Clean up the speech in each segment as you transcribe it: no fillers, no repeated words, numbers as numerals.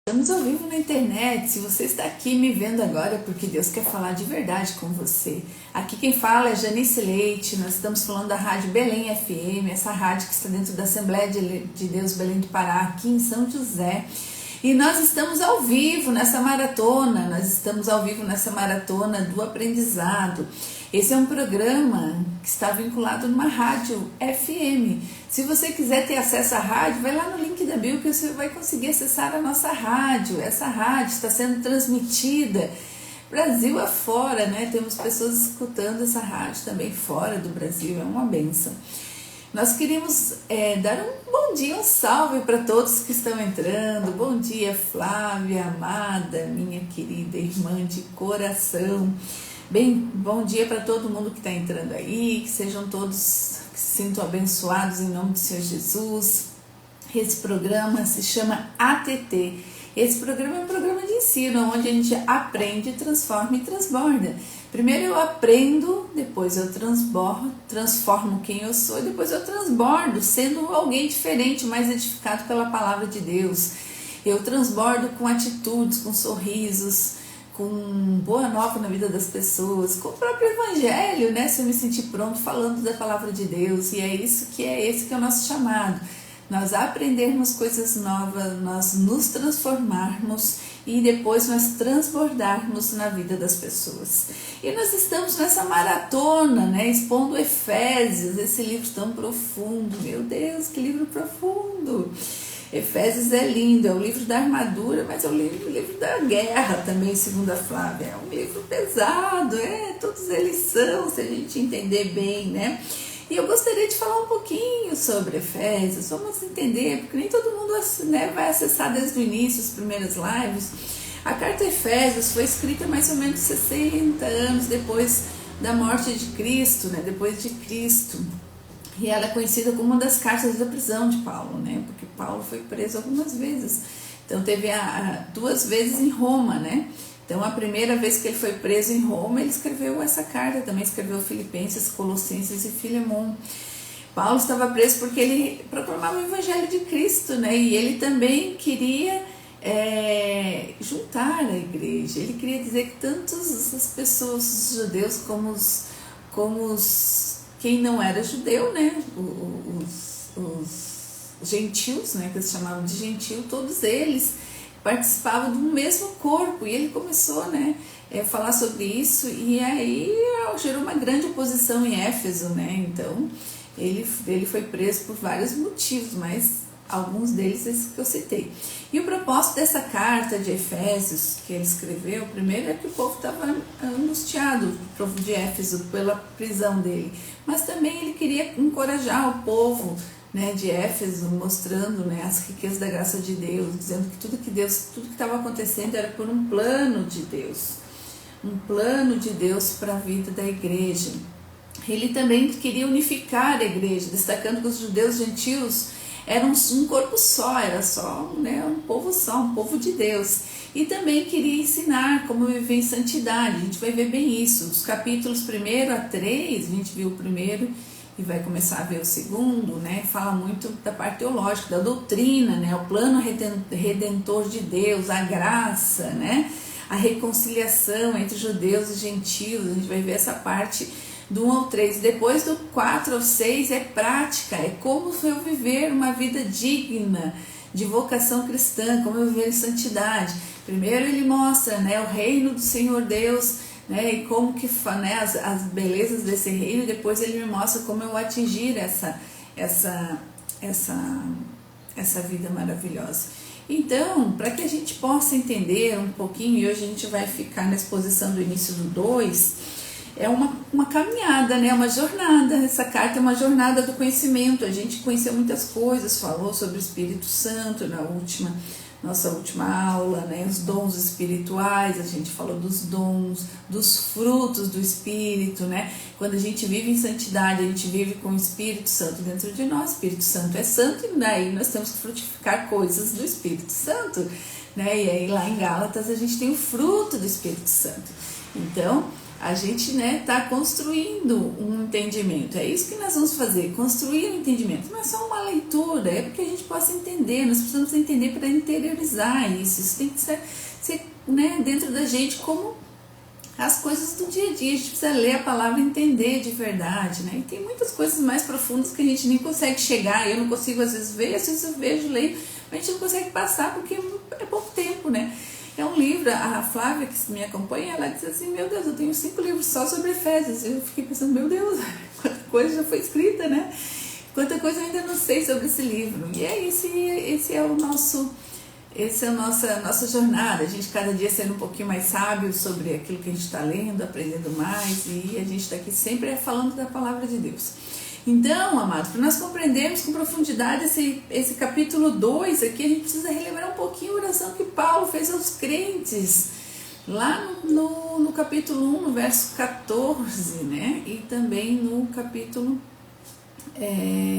Estamos ao vivo na internet. Se você está aqui me vendo agora é porque Deus quer falar de verdade com você. Aqui quem fala é Janice Leite. Nós estamos falando da Rádio Belém FM, essa rádio que está dentro da Assembleia de Deus Belém do Pará, aqui em São José. E nós estamos ao vivo nessa maratona, do aprendizado. Esse é um programa que está vinculado numa rádio FM. Se você quiser ter acesso à rádio, vai lá no link da bio que você vai conseguir acessar a nossa rádio. Essa rádio está sendo transmitida Brasil afora, né? Temos pessoas escutando essa rádio também fora do Brasil, é uma bênção. Nós queríamos dar um bom dia, um salve para todos que estão entrando. Bom dia, Flávia, amada, minha querida irmã de coração. Bem, bom dia para todo mundo que está entrando aí, que sejam todos, que se sintam abençoados em nome do Senhor Jesus. Esse programa se chama ATT. Esse programa é um programa de ensino, onde a gente aprende, transforma e transborda. Primeiro eu aprendo, depois eu transformo quem eu sou, e depois eu transbordo, sendo alguém diferente, mais edificado pela palavra de Deus. Eu transbordo com atitudes, com sorrisos, com boa nova na vida das pessoas, com o próprio evangelho, né? Se eu me sentir pronto falando da palavra de Deus, e esse que é o nosso chamado. Nós aprendermos coisas novas, nós nos transformarmos e depois nós transbordarmos na vida das pessoas. E nós estamos nessa maratona, né, expondo Efésios, esse livro tão profundo. Meu Deus, que livro profundo! Efésios é lindo, é o livro da armadura, mas é o livro da guerra também, segundo a Flávia. É um livro pesado, todos eles são, se a gente entender bem, né? E eu gostaria de falar um pouquinho sobre Efésios, vamos entender, porque nem todo mundo, né, vai acessar desde o início, as primeiras lives. A carta Efésios foi escrita mais ou menos 60 anos depois da morte de Cristo, né, depois de Cristo. E ela é conhecida como uma das cartas da prisão de Paulo, né, porque Paulo foi preso algumas vezes. Então teve 2 vezes em Roma, né? Então, a primeira vez que ele foi preso em Roma, ele escreveu essa carta, também escreveu Filipenses, Colossenses e Filemon. Paulo estava preso porque ele proclamava o Evangelho de Cristo, né? E ele também queria juntar a igreja. Ele queria dizer que tantas as pessoas, os judeus como quem não era judeu, né? Os gentios, né? Que eles chamavam de gentio, todos eles participavam do mesmo corpo, e ele começou, né, a falar sobre isso, e aí gerou uma grande oposição em Éfeso, né? Então ele foi preso por vários motivos, mas alguns deles esses que eu citei. E o propósito dessa carta de Efésios que ele escreveu, primeiro é que o povo estava angustiado, o povo de Éfeso, pela prisão dele, mas também ele queria encorajar o povo, né, de Éfeso, mostrando, né, as riquezas da graça de Deus, dizendo que tudo que estava acontecendo era por um plano de Deus para a vida da igreja. Ele também queria unificar a igreja, destacando que os judeus gentios eram um corpo só, era só, né, um povo de Deus. E também queria ensinar como viver em santidade. A gente vai ver bem isso. Os capítulos 1-3, a gente viu o primeiro e vai começar a ver o segundo, né? Fala muito da parte teológica, da doutrina, né? O plano redentor de Deus, a graça, né? A reconciliação entre judeus e gentios. A gente vai ver essa parte do 1-3. Depois do 4-6 é prática, é como eu viver uma vida digna de vocação cristã, como eu viver em santidade. Primeiro ele mostra, né, o reino do Senhor Deus, né, e como que, né, as belezas desse reino. Depois ele me mostra como eu atingir essa vida maravilhosa. Então, para que a gente possa entender um pouquinho, e hoje a gente vai ficar na exposição do início do 2, é uma caminhada, né, uma jornada. Essa carta é uma jornada do conhecimento. A gente conheceu muitas coisas, falou sobre o Espírito Santo na nossa última aula, né? Os dons espirituais, a gente falou dos dons, dos frutos do Espírito, né? Quando a gente vive em santidade, a gente vive com o Espírito Santo dentro de nós. O Espírito Santo é santo, e daí nós temos que frutificar coisas do Espírito Santo, né? E aí lá em Gálatas a gente tem o fruto do Espírito Santo. Então, a gente, né, tá construindo um entendimento. É isso que nós vamos fazer, construir um entendimento. Não é só uma leitura, é porque a gente possa entender. Nós precisamos entender para interiorizar isso. Isso tem que ser né, dentro da gente como as coisas do dia a dia. A gente precisa ler a palavra e entender de verdade, né? E tem muitas coisas mais profundas que a gente nem consegue chegar. Eu não consigo às vezes ver, às vezes eu vejo, leio, mas a gente não consegue passar porque é pouco tempo, né? É um livro, a Flávia que me acompanha, ela diz assim, meu Deus, eu tenho 5 livros só sobre Efésios. Eu fiquei pensando, meu Deus, quanta coisa já foi escrita, né? Quanta coisa eu ainda não sei sobre esse livro. E é esse é o nosso... Essa é a nossa jornada, a gente cada dia sendo um pouquinho mais sábio sobre aquilo que a gente está lendo, aprendendo mais, e a gente está aqui sempre falando da palavra de Deus. Então, amados, para nós compreendermos com profundidade esse capítulo 2 aqui, a gente precisa relembrar um pouquinho a oração que Paulo fez aos crentes, lá no capítulo 1, no verso 14, né? E também no capítulo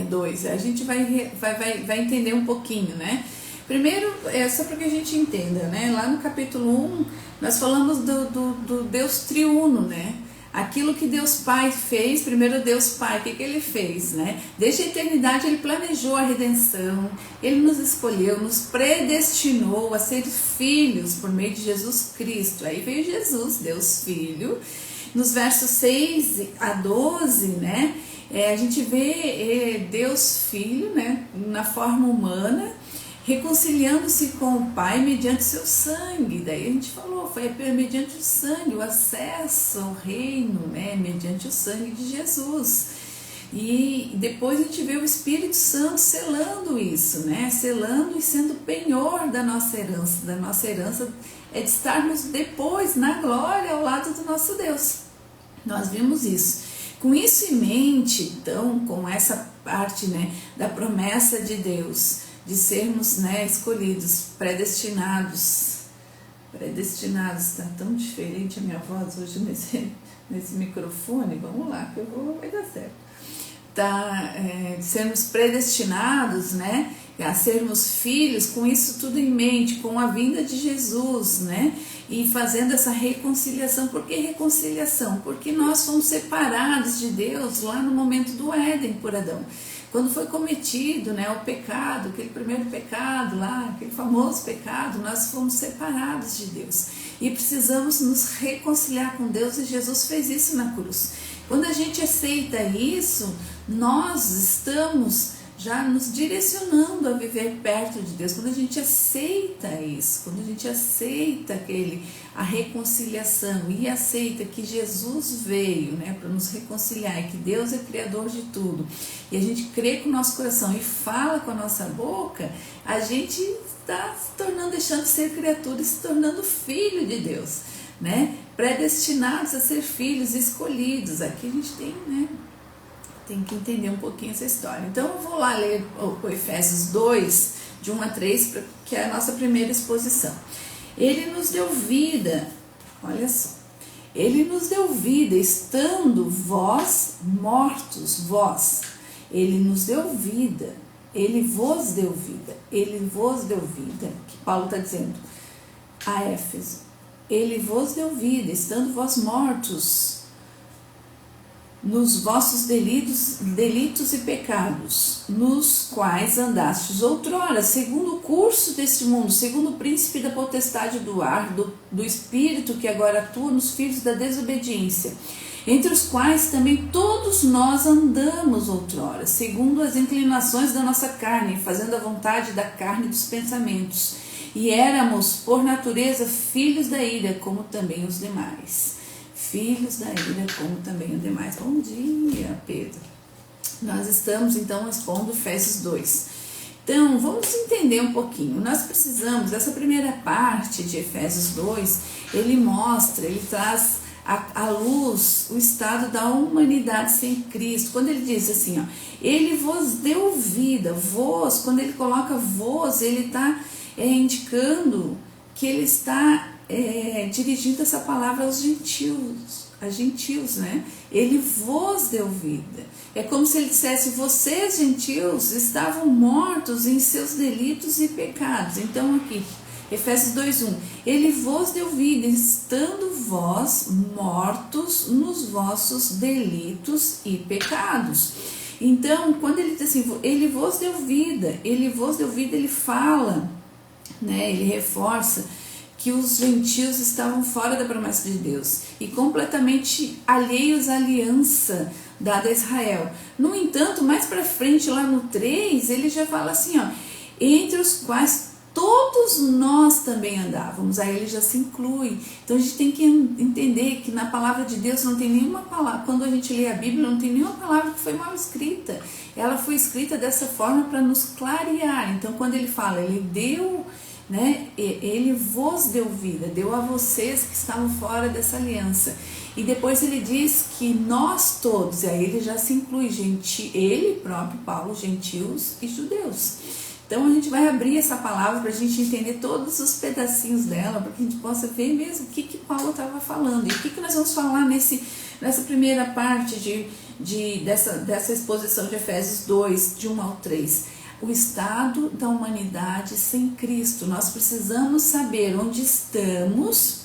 2. A gente vai entender um pouquinho, né? Primeiro, só para que a gente entenda, né? Lá no capítulo 1, nós falamos do Deus triuno, né? Aquilo que Deus Pai fez, primeiro Deus Pai, o que ele fez, né? Desde a eternidade ele planejou a redenção, ele nos escolheu, nos predestinou a ser filhos por meio de Jesus Cristo. Aí veio Jesus, Deus Filho. Nos versos 6 a 12, né? A gente vê Deus Filho, né? Na forma humana, reconciliando-se com o Pai mediante seu sangue. Daí a gente falou, foi mediante o sangue, o acesso ao reino, né, mediante o sangue de Jesus. E depois a gente vê o Espírito Santo selando isso, né, selando e sendo penhor da nossa herança. Da nossa herança é de estarmos depois na glória ao lado do nosso Deus. Nós vimos isso. Com isso em mente, então, com essa parte, né, da promessa de Deus, de sermos, né, escolhidos, predestinados, tá tão diferente a minha voz hoje nesse microfone, vamos lá, que vai dar certo, de sermos predestinados, né, a sermos filhos, com isso tudo em mente, com a vinda de Jesus, né, e fazendo essa reconciliação. Por que reconciliação? Porque nós fomos separados de Deus lá no momento do Éden por Adão. Quando foi cometido, né, o pecado, aquele primeiro pecado lá, aquele famoso pecado, nós fomos separados de Deus e precisamos nos reconciliar com Deus, e Jesus fez isso na cruz. Quando a gente aceita isso, nós estamos já nos direcionando a viver perto de Deus. Quando a gente aceita isso, quando a gente aceita a reconciliação e aceita que Jesus veio, né, para nos reconciliar, e que Deus é criador de tudo, e a gente crê com o nosso coração e fala com a nossa boca, a gente está se tornando, deixando de ser criatura e se tornando filho de Deus, né, predestinados a ser filhos escolhidos. Aqui a gente tem que entender um pouquinho essa história. Então eu vou lá ler o Efésios 2, de 1 a 3, que é a nossa primeira exposição. Ele nos deu vida, olha só, ele nos deu vida, estando vós mortos, ele nos deu vida, ele vos deu vida, que Paulo está dizendo a Éfeso, ele vos deu vida, estando vós mortos nos vossos delitos e pecados, nos quais andastes outrora, segundo o curso deste mundo, segundo o príncipe da potestade do ar, do espírito que agora atua nos filhos da desobediência, entre os quais também todos nós andamos outrora, segundo as inclinações da nossa carne, fazendo a vontade da carne e dos pensamentos, e éramos, por natureza, filhos da ira, como também os demais. Filhos da ira, como também os demais. Bom dia, Pedro. Nós estamos, então, expondo Efésios 2. Então, vamos entender um pouquinho. Nós precisamos, essa primeira parte de Efésios 2, ele traz à luz o estado da humanidade sem Cristo. Quando ele diz assim, ó, ele vos deu vida, vos, quando ele coloca vos, ele está indicando que ele está dirigindo essa palavra aos gentios, né? Ele vos deu vida. É como se ele dissesse, vocês, gentios, estavam mortos em seus delitos e pecados. Então aqui, Efésios 2:1, ele vos deu vida, estando vós mortos nos vossos delitos e pecados. Então, quando ele diz assim, ele vos deu vida, ele fala, né, ele reforça que os gentios estavam fora da promessa de Deus e completamente alheios à aliança dada a Israel. No entanto, mais para frente, lá no 3, ele já fala assim, ó, entre os quais todos nós também andávamos. Aí ele já se inclui. Então a gente tem que entender que na palavra de Deus não tem nenhuma palavra, quando a gente lê a Bíblia, não tem nenhuma palavra que foi mal escrita. Ela foi escrita dessa forma para nos clarear. Então quando ele fala, ele deu, né, ele vos deu vida, deu a vocês que estavam fora dessa aliança. E depois ele diz que nós todos, e aí ele já se inclui, ele próprio, Paulo, gentios e judeus. Então a gente vai abrir essa palavra para a gente entender todos os pedacinhos dela, para que a gente possa ver mesmo o que Paulo estava falando. E o que nós vamos falar nessa primeira parte dessa exposição de Efésios 2, de 1 ao 3. O estado da humanidade sem Cristo. Nós precisamos saber onde estamos,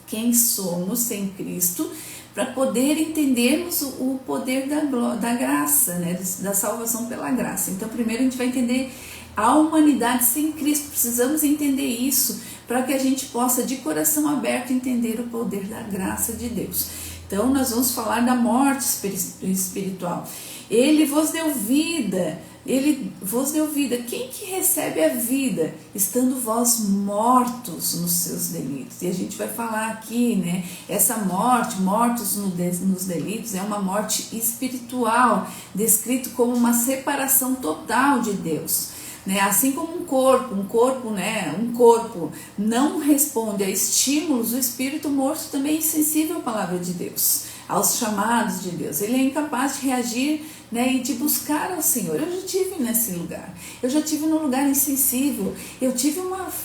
quem somos sem Cristo, para poder entendermos o poder da graça, né, da salvação pela graça. Então primeiro a gente vai entender a humanidade sem Cristo. Precisamos entender isso para que a gente possa de coração aberto entender o poder da graça de Deus. Então nós vamos falar da morte espiritual. Ele vos deu vida. Ele vos deu vida. Quem que recebe a vida? Estando vós mortos nos seus delitos. E a gente vai falar aqui, né? Essa morte, mortos nos delitos, é uma morte espiritual, descrito como uma separação total de Deus. Né? Assim como um corpo não responde a estímulos, o espírito morto também é insensível à palavra de Deus, aos chamados de Deus. Ele é incapaz de reagir, né, e de buscar ao Senhor. Eu já estive nesse lugar, eu já estive num lugar insensível. Eu tive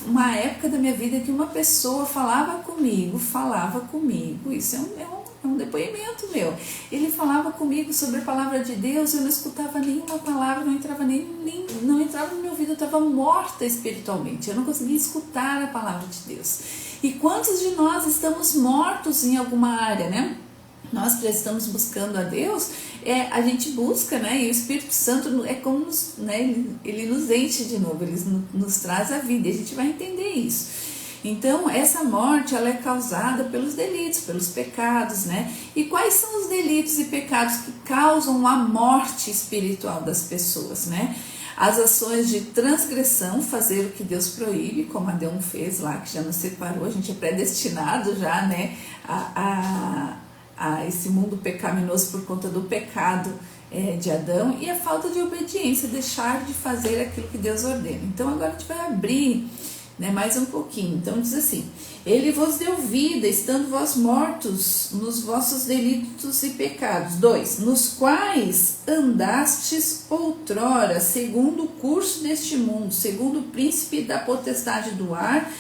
uma época da minha vida que uma pessoa falava comigo, isso é um depoimento meu. Ele falava comigo sobre a palavra de Deus, eu não escutava nenhuma palavra, não entrava no meu ouvido, eu estava morta espiritualmente, eu não conseguia escutar a palavra de Deus. E quantos de nós estamos mortos em alguma área, né? Nós que já estamos buscando a Deus, a gente busca, né? E o Espírito Santo é como ele nos enche de novo, ele nos traz a vida, e a gente vai entender isso. Então, essa morte, ela é causada pelos delitos, pelos pecados, né? E quais são os delitos e pecados que causam a morte espiritual das pessoas, né? As ações de transgressão, fazer o que Deus proíbe, como Adão fez lá, que já nos separou, a gente é predestinado já, né, a esse mundo pecaminoso por conta do pecado de Adão, e a falta de obediência, deixar de fazer aquilo que Deus ordena. Então agora a gente vai abrir, né, mais um pouquinho. Então diz assim: ele vos deu vida, estando vós mortos nos vossos delitos e pecados. 2. Nos quais andastes outrora, segundo o curso deste mundo, segundo o príncipe da potestade do ar,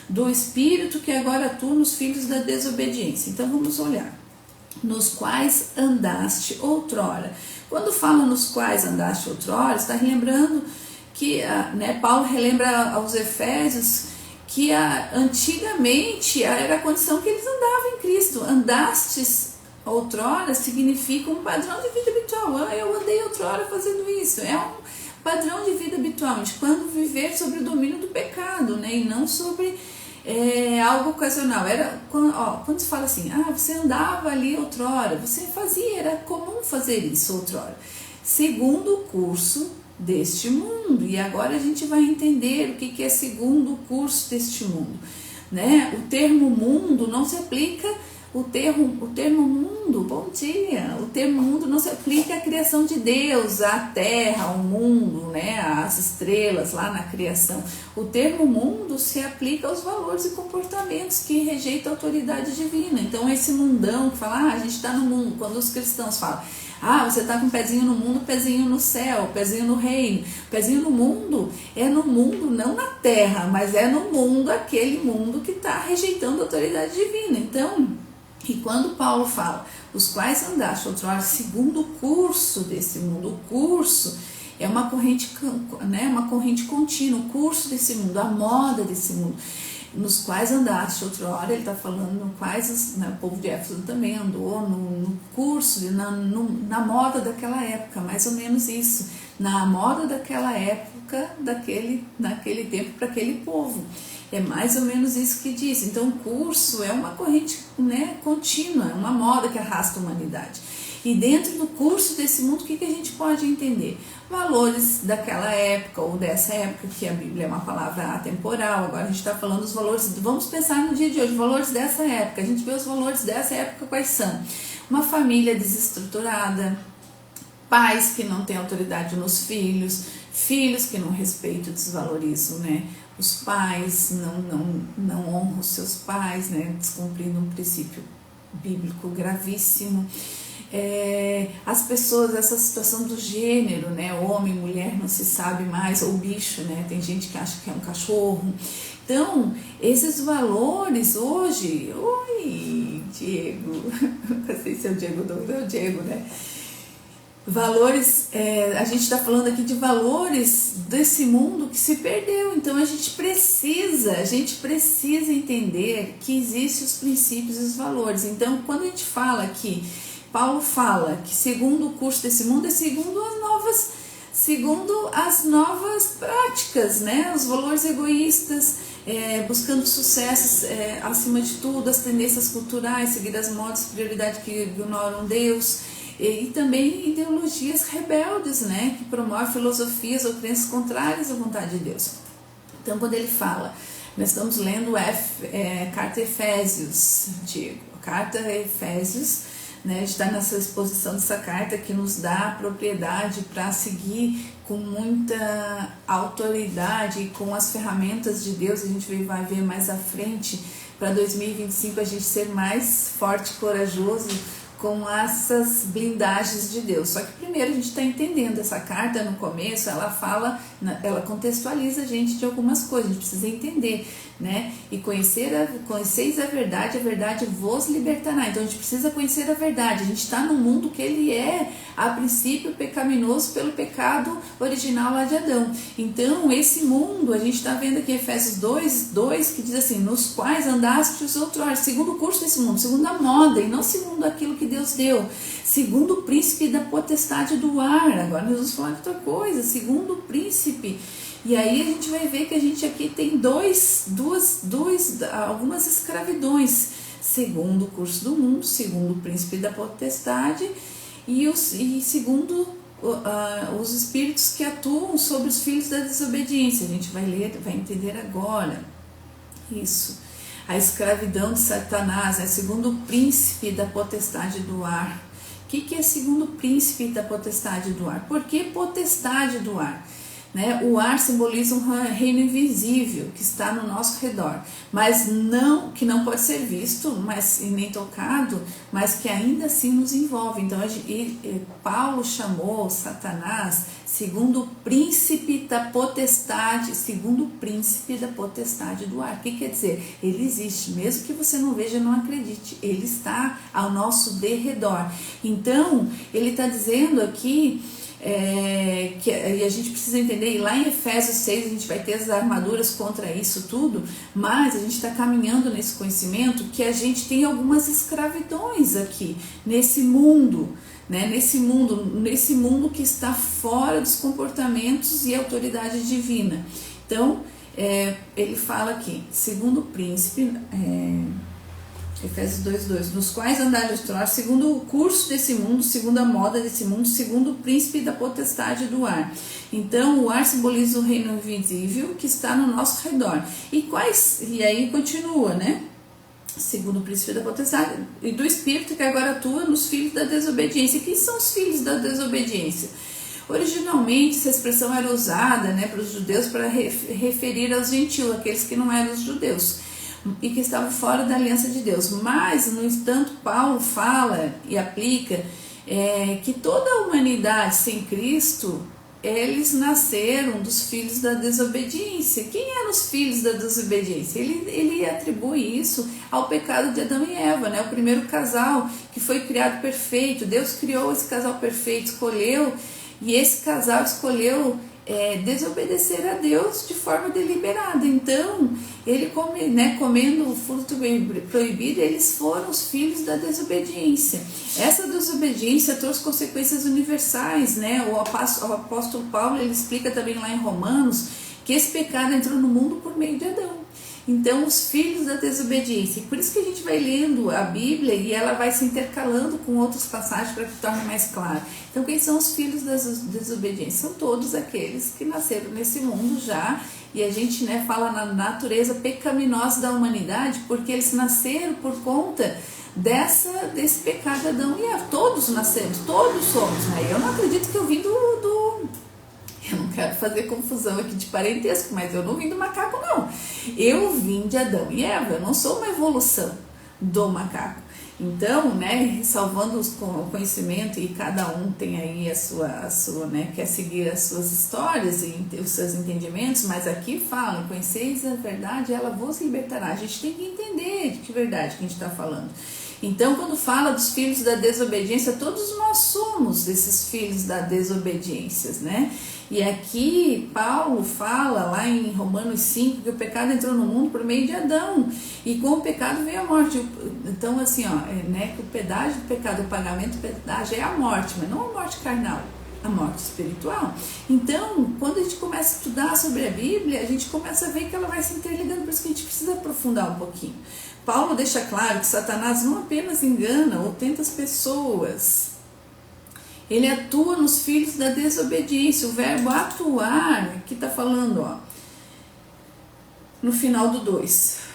do espírito que agora atua nos filhos da desobediência. Então vamos olhar. Nos quais andaste outrora. Quando fala nos quais andaste outrora, está relembrando que, né, Paulo relembra aos Efésios que antigamente era a condição que eles andavam em Cristo. Andastes outrora significa um padrão de vida habitual. Eu andei outrora fazendo isso. É um padrão de vida habitual, de quando viver sobre o domínio do pecado, né, e não sobre algo ocasional. Era quando se fala assim, você andava ali outrora, você fazia, era comum fazer isso outrora, segundo o curso deste mundo. E agora a gente vai entender o que é segundo o curso deste mundo, né? O termo mundo não se aplica, o termo mundo, bom dia, o termo mundo não se aplica à criação de Deus, à terra, ao mundo, né, às estrelas lá na criação. O termo mundo se aplica aos valores e comportamentos que rejeitam a autoridade divina. Então esse mundão que fala, a gente está no mundo, quando os cristãos falam, você está com um pezinho no mundo, pezinho no céu, pezinho no reino. Pezinho no mundo é no mundo, não na terra, mas é no mundo, aquele mundo que está rejeitando a autoridade divina. Então, e quando Paulo fala, os quais andaste outrora segundo o curso desse mundo, o curso, é uma corrente, né, uma corrente contínua, o curso desse mundo, a moda desse mundo, nos quais andaste. Outrora ele está falando no quais, né, o povo de Éfeso também andou no curso, na moda daquela época, mais ou menos isso, na moda daquela época, naquele tempo, para aquele povo. É mais ou menos isso que diz. Então o curso é uma corrente, né, contínua, é uma moda que arrasta a humanidade. E dentro do curso desse mundo, o que a gente pode entender? Valores daquela época ou dessa época, que a Bíblia é uma palavra atemporal. Agora a gente está falando dos valores, vamos pensar no dia de hoje, valores dessa época. A gente vê os valores dessa época quais são? Uma família desestruturada, pais que não têm autoridade nos filhos, filhos que não respeitam e desvalorizam, né? Os pais não honram os seus pais, né? Descumprindo um princípio bíblico gravíssimo. As pessoas, essa situação do gênero, né? Homem, mulher, não se sabe mais, ou bicho, né? Tem gente que acha que é um cachorro. Então, esses valores hoje, oi, Diego, não sei se é o Diego ou é o Diego, né? Valores, a gente está falando aqui de valores desse mundo que se perdeu. Então a gente precisa entender que existem os princípios e os valores. Então quando a gente fala que Paulo fala que segundo o curso desse mundo é segundo as novas práticas, né? Os valores egoístas, buscando sucessos acima de tudo, as tendências culturais, seguir as modas, prioridade que ignoram Deus. E também ideologias rebeldes, né, que promovem filosofias ou crenças contrárias à vontade de Deus. Então, quando ele fala, nós estamos lendo carta Efésios, Diego, carta Efésios, né, a gente está nessa exposição dessa carta que nos dá a propriedade para seguir com muita autoridade e com as ferramentas de Deus. A gente vai ver mais à frente, para 2025 a gente ser mais forte e corajoso com essas blindagens de Deus. Só que primeiro a gente está entendendo essa carta. No começo ela fala, contextualiza a gente de algumas coisas, a gente precisa entender, né? E conheceis a verdade vos libertará. Então a gente precisa conhecer a verdade. A gente está num mundo que ele é, a princípio, pecaminoso pelo pecado original lá de Adão. Então esse mundo, a gente está vendo aqui Efésios 2, que diz assim, nos quais andastes outrora, segundo o curso desse mundo, segundo a moda, e não segundo aquilo que Deus deu, segundo o príncipe da potestade do ar. Agora nós vamos falar de outra coisa, segundo o príncipe. E aí a gente vai ver que a gente aqui tem algumas escravidões, segundo o curso do mundo, segundo o príncipe da potestade e segundo os espíritos que atuam sobre os filhos da desobediência. A gente vai ler, vai entender agora isso. A escravidão de Satanás, né? Segundo o príncipe da potestade do ar. O que é segundo o príncipe da potestade do ar? Por que potestade do ar? Né? O ar simboliza um reino invisível que está no nosso redor, mas que não pode ser visto, e nem tocado, mas que ainda assim nos envolve. Então Paulo chamou Satanás segundo o príncipe da potestade, do ar. O que quer dizer? Ele existe, mesmo que você não veja, não acredite, ele está ao nosso derredor. Então ele está dizendo aqui e a gente precisa entender, e lá em Efésios 6 a gente vai ter as armaduras contra isso tudo, mas a gente está caminhando nesse conhecimento que a gente tem algumas escravidões aqui, nesse mundo, né? Nesse mundo que está fora dos comportamentos e autoridade divina. Então, ele fala aqui, segundo o príncipe, Efésios 2:2, nos quais andaram segundo o curso desse mundo, segundo a moda desse mundo, segundo o príncipe da potestade do ar. Então o ar simboliza o reino invisível que está no nosso redor. E aí continua, né? Segundo o príncipe da potestade e do espírito que agora atua nos filhos da desobediência. Quem são os filhos da desobediência? Originalmente essa expressão era usada, né, para os judeus para referir aos gentios, aqueles que não eram os judeus e que estavam fora da aliança de Deus. Mas, no entanto, Paulo fala e aplica que toda a humanidade sem Cristo, eles nasceram dos filhos da desobediência. Quem eram os filhos da desobediência? Ele atribui isso ao pecado de Adão e Eva, né? O primeiro casal que foi criado perfeito. Deus criou esse casal perfeito, escolheu e esse casal escolheu desobedecer a Deus de forma deliberada. Então, ele comendo o fruto proibido, eles foram os filhos da desobediência. Essa desobediência trouxe consequências universais, né? O apóstolo Paulo, ele explica também lá em Romanos que esse pecado entrou no mundo por meio de Adão. Então, os filhos da desobediência. E por isso que a gente vai lendo a Bíblia e ela vai se intercalando com outras passagens para que torne mais claro. Então, quem são os filhos da desobediência? São todos aqueles que nasceram nesse mundo já. E a gente fala na natureza pecaminosa da humanidade, porque eles nasceram por conta desse pecado de Adão e Eva. Todos nascemos, todos somos. Né? Eu não acredito que eu vim eu não quero fazer confusão aqui de parentesco, mas eu não vim do macaco, não. Eu vim de Adão e Eva, eu não sou uma evolução do macaco. Então, salvando o conhecimento, e cada um tem aí a sua quer seguir as suas histórias e os seus entendimentos, mas aqui fala, conheceis a verdade, ela vos libertará. A gente tem que entender de que verdade que a gente está falando. Então, quando fala dos filhos da desobediência, todos nós somos esses filhos da desobediência, né? E aqui Paulo fala lá em Romanos 5 que o pecado entrou no mundo por meio de Adão, e com o pecado veio a morte. Então assim, que o pedágio do pecado, o pagamento do pedágio é a morte, mas não a morte carnal, a morte espiritual. Então, quando a gente começa a estudar sobre a Bíblia, a gente começa a ver que ela vai se interligando, por isso que a gente precisa aprofundar um pouquinho. Paulo deixa claro que Satanás não apenas engana ou tenta as pessoas, ele atua nos filhos da desobediência. O verbo atuar, aqui está falando, no final do 2.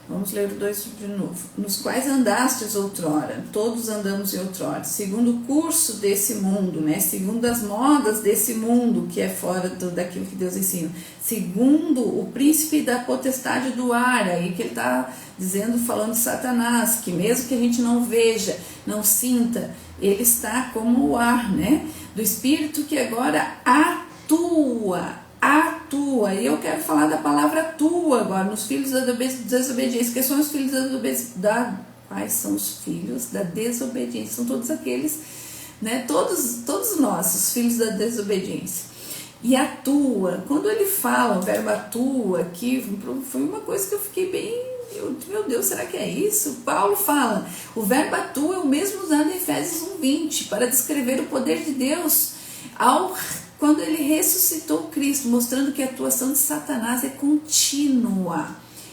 Vamos ler o 2 de novo. Nos quais andastes outrora, todos andamos em outrora, segundo o curso desse mundo, segundo as modas desse mundo, que é fora daquilo que Deus ensina, segundo o príncipe da potestade do ar, aí que ele está dizendo, falando de Satanás, que mesmo que a gente não veja, não sinta, ele está como o ar, do espírito que agora atua. E eu quero falar da palavra atua agora, nos filhos da desobediência. Quais são os filhos quais são os filhos da desobediência? São todos aqueles, todos nós, os filhos da desobediência. E atua, quando ele fala o verbo atua aqui, foi uma coisa que eu fiquei bem, meu Deus, será que é isso? Paulo fala, o verbo atua é o mesmo usado em Efésios 1:20 para descrever o poder de Deus quando ele ressuscitou Cristo, mostrando que a atuação de Satanás é contínua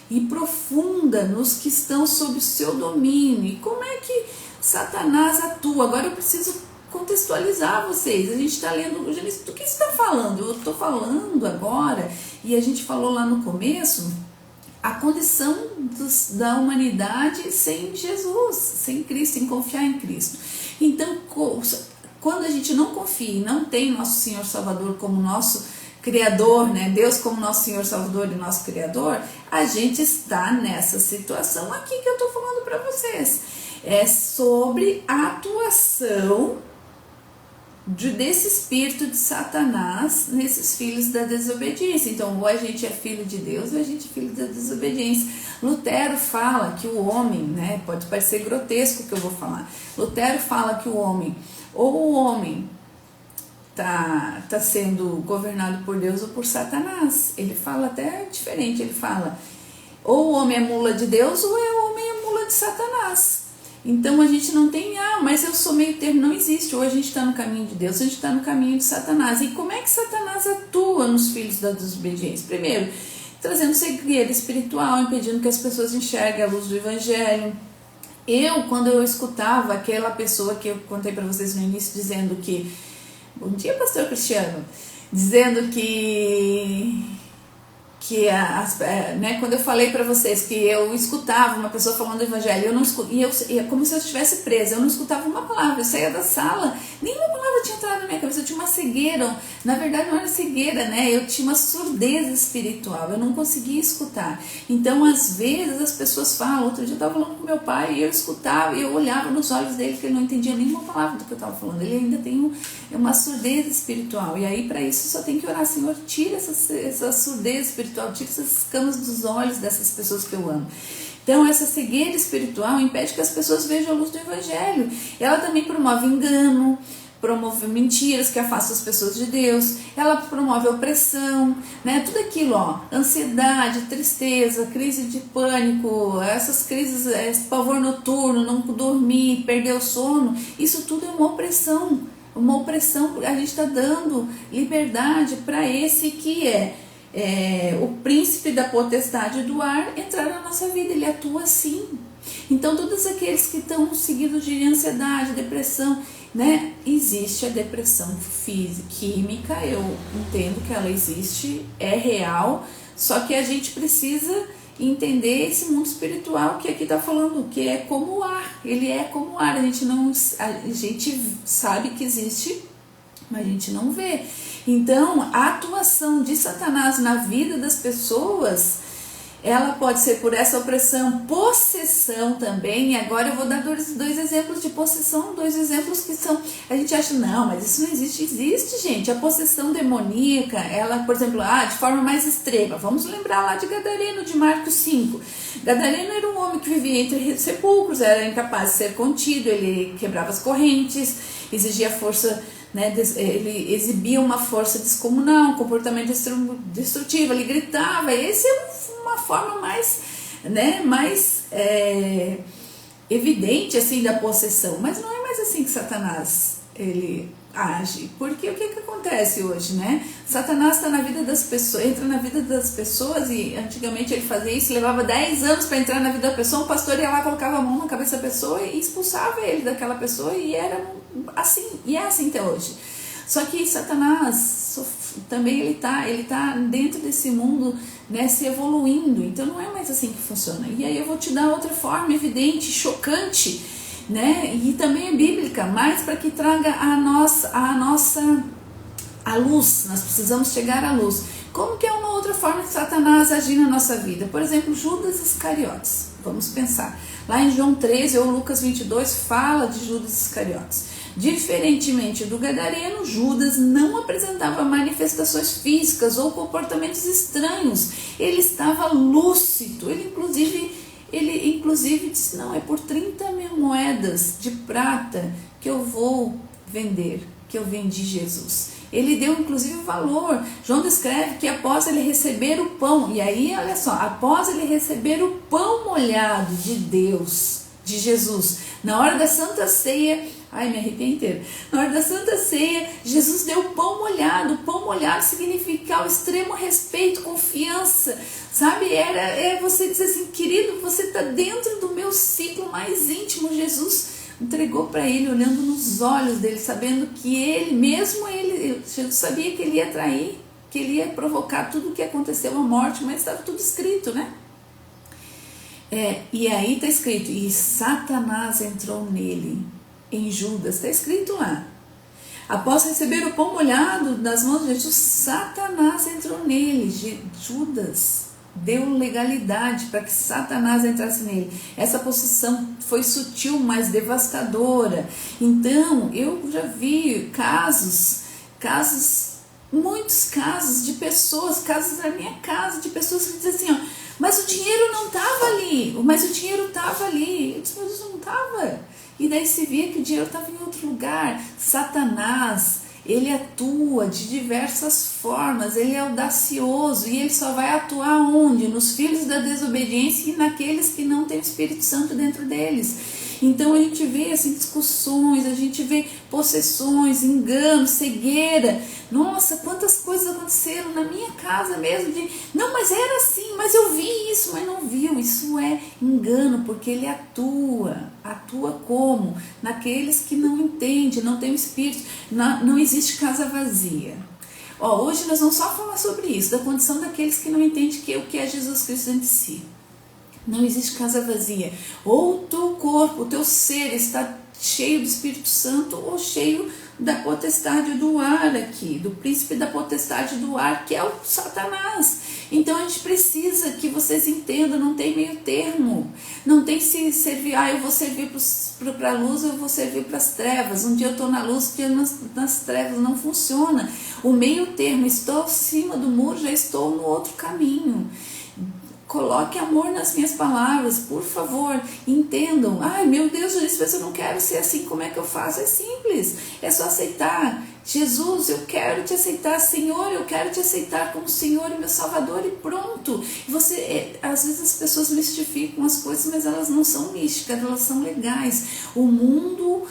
e profunda nos que estão sob o seu domínio. E como é que Satanás atua? Agora eu preciso contextualizar vocês. A gente está lendo, do que você está falando? Eu estou falando agora, e a gente falou lá no começo, a condição da humanidade sem Jesus, sem Cristo, sem confiar em Cristo. Então, quando a gente não confia e não tem nosso Senhor Salvador como nosso Criador, Deus como nosso Senhor Salvador e nosso Criador, a gente está nessa situação aqui que eu estou falando para vocês. É sobre a atuação desse espírito de Satanás nesses filhos da desobediência. Então, ou a gente é filho de Deus ou a gente é filho da desobediência. Lutero fala que o homem, pode parecer grotesco o que eu vou falar, Lutero fala que o homem tá sendo governado por Deus ou por Satanás. Ele fala até diferente, ele fala, ou o homem é mula de Deus ou o homem é mula de Satanás. Então a gente não tem, mas eu sou meio termo, não existe. Ou a gente está no caminho de Deus, ou a gente está no caminho de Satanás. E como é que Satanás atua nos filhos da desobediência? Primeiro, trazendo cegueira espiritual, impedindo que as pessoas enxerguem a luz do Evangelho. Quando eu escutava aquela pessoa que eu contei para vocês no início, dizendo que, bom dia, pastor Cristiano, dizendo que quando eu falei para vocês que eu escutava uma pessoa falando do Evangelho, eu não é como se eu estivesse presa, eu não escutava uma palavra, eu saía da sala, nenhuma palavra tinha entrado na minha cabeça, eu tinha uma cegueira, na verdade não era cegueira, eu tinha uma surdez espiritual, eu não conseguia escutar. Então às vezes as pessoas falam, outro dia eu estava falando com meu pai e eu escutava e eu olhava nos olhos dele que ele não entendia nenhuma palavra do que eu estava falando, ele ainda tem uma surdez espiritual, e aí para isso só tem que orar, Senhor, tira essa surdez espiritual, tira essas escamas dos olhos dessas pessoas que eu amo. Então essa cegueira espiritual impede que as pessoas vejam a luz do Evangelho. Ela também promove engano, promove mentiras que afastam as pessoas de Deus, ela promove opressão, né? Tudo aquilo, ó, ansiedade, tristeza, crise de pânico, essas crises, pavor noturno, não dormir, perder o sono, isso tudo é uma opressão. Uma opressão, a gente está dando liberdade para esse que é o príncipe da potestade do ar entrar na nossa vida, ele atua assim. Então todos aqueles que estão seguidos de ansiedade, depressão, né? Existe a depressão física, química, eu entendo que ela existe, é real, só que a gente precisa entender esse mundo espiritual que aqui está falando, que é como o ar, ele é como o ar, a gente sabe que existe, mas a gente não vê. Então a atuação de Satanás na vida das pessoas, ela pode ser por essa opressão, possessão também. E agora eu vou dar dois exemplos de possessão, dois exemplos que são, a gente acha, não, mas isso não existe. Existe, gente. A possessão demoníaca, ela, por exemplo, de forma mais extrema, vamos lembrar lá de Gadareno, de Marcos 5. Gadareno era um homem que vivia entre sepulcros, era incapaz de ser contido, ele quebrava as correntes, exigia força, né, ele exibia uma força descomunal, um comportamento destrutivo, ele gritava. Esse é uma forma mais, né, mais evidente assim da possessão, mas não é mais assim que Satanás ele age, porque o que acontece hoje, né? Satanás está na vida das pessoas, entra na vida das pessoas, e antigamente ele fazia isso, levava 10 anos para entrar na vida da pessoa, o pastor ia lá, colocava a mão na cabeça da pessoa e expulsava ele daquela pessoa, e era assim, e é assim até hoje. Só que Satanás também ele tá dentro desse mundo, né, se evoluindo, então não é mais assim que funciona. E aí eu vou te dar outra forma evidente, chocante, né, e também é bíblica, mas para que traga a luz, nós precisamos chegar à luz. Como que é uma outra forma de Satanás agir na nossa vida? Por exemplo, Judas Iscariotes, vamos pensar, lá em João 13 ou Lucas 22 fala de Judas Iscariotes. Diferentemente do Gadareno, Judas não apresentava manifestações físicas ou comportamentos estranhos. Ele estava lúcido. Ele inclusive disse, não, é por 30 mil moedas de prata que eu vou vender, que eu vendi Jesus. Ele deu inclusive valor. João descreve que após ele receber o pão, e aí olha só, após ele receber o pão molhado de Deus, de Jesus, na hora da Santa Ceia, ai, me arrepiei inteiro. Na hora da Santa Ceia, Jesus deu pão molhado. Pão molhado significa o extremo respeito, confiança, sabe? Você dizer assim, querido, você está dentro do meu ciclo mais íntimo. Jesus entregou para ele, olhando nos olhos dele, sabendo que Jesus sabia que ele ia trair, que ele ia provocar tudo o que aconteceu, a morte, mas estava tudo escrito, né? E aí está escrito, e Satanás entrou nele. Em Judas, está escrito lá. Após receber o pão molhado das mãos de Jesus, Satanás entrou nele. Judas deu legalidade para que Satanás entrasse nele. Essa possessão foi sutil, mas devastadora. Então, eu já vi muitos casos de pessoas, casos na minha casa, de pessoas que dizem assim, ó, mas o dinheiro não estava ali, mas o dinheiro estava ali. Eu disse, mas não estava. E daí se via que o dinheiro estava em outro lugar. Satanás, ele atua de diversas formas, ele é audacioso e ele só vai atuar onde? Nos filhos da desobediência e naqueles que não têm o Espírito Santo dentro deles. Então a gente vê assim, discussões, a gente vê possessões, enganos, cegueira. Nossa, quantas coisas aconteceram na minha casa mesmo. Não, mas era assim, mas eu vi isso, mas não viu. Isso é engano, porque ele atua como? Naqueles que não entendem, não têm o Espírito. Não existe casa vazia. Hoje nós vamos só falar sobre isso, da condição daqueles que não entendem o que é Jesus Cristo dentro de si. Não existe casa vazia. Ou o teu corpo, o teu ser está cheio do Espírito Santo ou cheio da potestade do ar aqui, do príncipe da potestade do ar, que é o Satanás. Então a gente precisa que vocês entendam, não tem meio termo. Não tem se servir, eu vou servir para a luz, eu vou servir para as trevas. Um dia eu estou na luz, um dia nas trevas. Não funciona. O meio termo, estou acima do muro, já estou no outro caminho. Coloque amor nas minhas palavras, por favor, entendam. Ai, meu Deus, eu não quero ser assim, como é que eu faço? É simples, é só aceitar. Jesus, eu quero te aceitar, Senhor, eu quero te aceitar como Senhor e meu Salvador, e pronto. Às vezes as pessoas mistificam as coisas, mas elas não são místicas, elas são legais. O mundo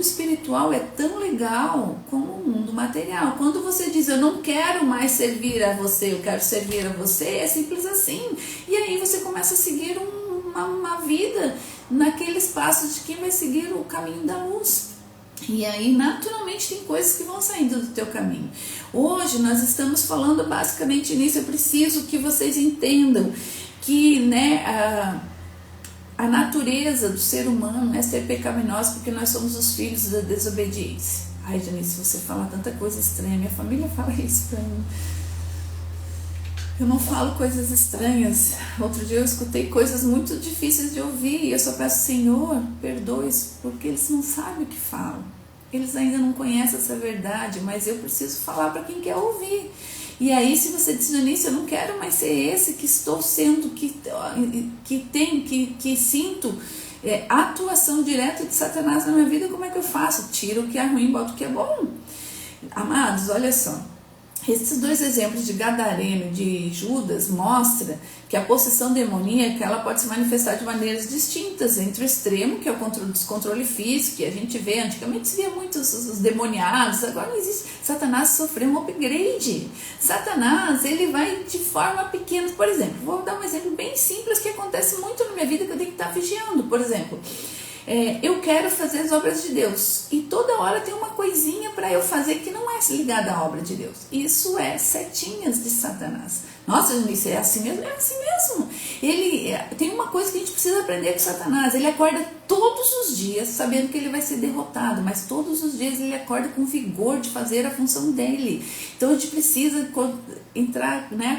espiritual é tão legal como o mundo material. Quando você diz, eu não quero mais servir a você, eu quero servir a você, é simples assim. E aí você começa a seguir uma vida naquele espaço de quem vai seguir o caminho da luz. E aí naturalmente tem coisas que vão saindo do teu caminho. Hoje nós estamos falando basicamente nisso. Eu preciso que vocês entendam que, né, a natureza do ser humano é ser pecaminoso, porque nós somos os filhos da desobediência. Ai, Janice, você fala tanta coisa estranha, minha família fala isso pra mim. Eu não falo coisas estranhas. Outro dia eu escutei coisas muito difíceis de ouvir e eu só peço, Senhor, perdoe-os, porque eles não sabem o que falam. Eles ainda não conhecem essa verdade, mas eu preciso falar para quem quer ouvir. E aí, se você diz, Janice, eu não quero mais ser esse que estou sendo, que sinto atuação direta de Satanás na minha vida, como é que eu faço? Tiro o que é ruim, boto o que é bom. Amados, olha só. Esses dois exemplos de Gadareno e de Judas mostram que a possessão demoníaca ela pode se manifestar de maneiras distintas entre o extremo, que é o descontrole físico, que a gente vê, antigamente se via muitos os demoniados, agora não existe. Satanás sofreu um upgrade. Satanás, ele vai de forma pequena. Por exemplo, vou dar um exemplo bem simples que acontece muito na minha vida, que eu tenho que estar vigiando. Por exemplo, eu quero fazer as obras de Deus e toda hora tem uma coisinha para eu fazer que não é ligada à obra de Deus. Isso é setinhas de Satanás. Nossa, isso é assim mesmo? É assim mesmo. Tem uma coisa que a gente precisa aprender com Satanás. Ele acorda todos os dias sabendo que ele vai ser derrotado, mas todos os dias ele acorda com vigor de fazer a função dele. Então a gente precisa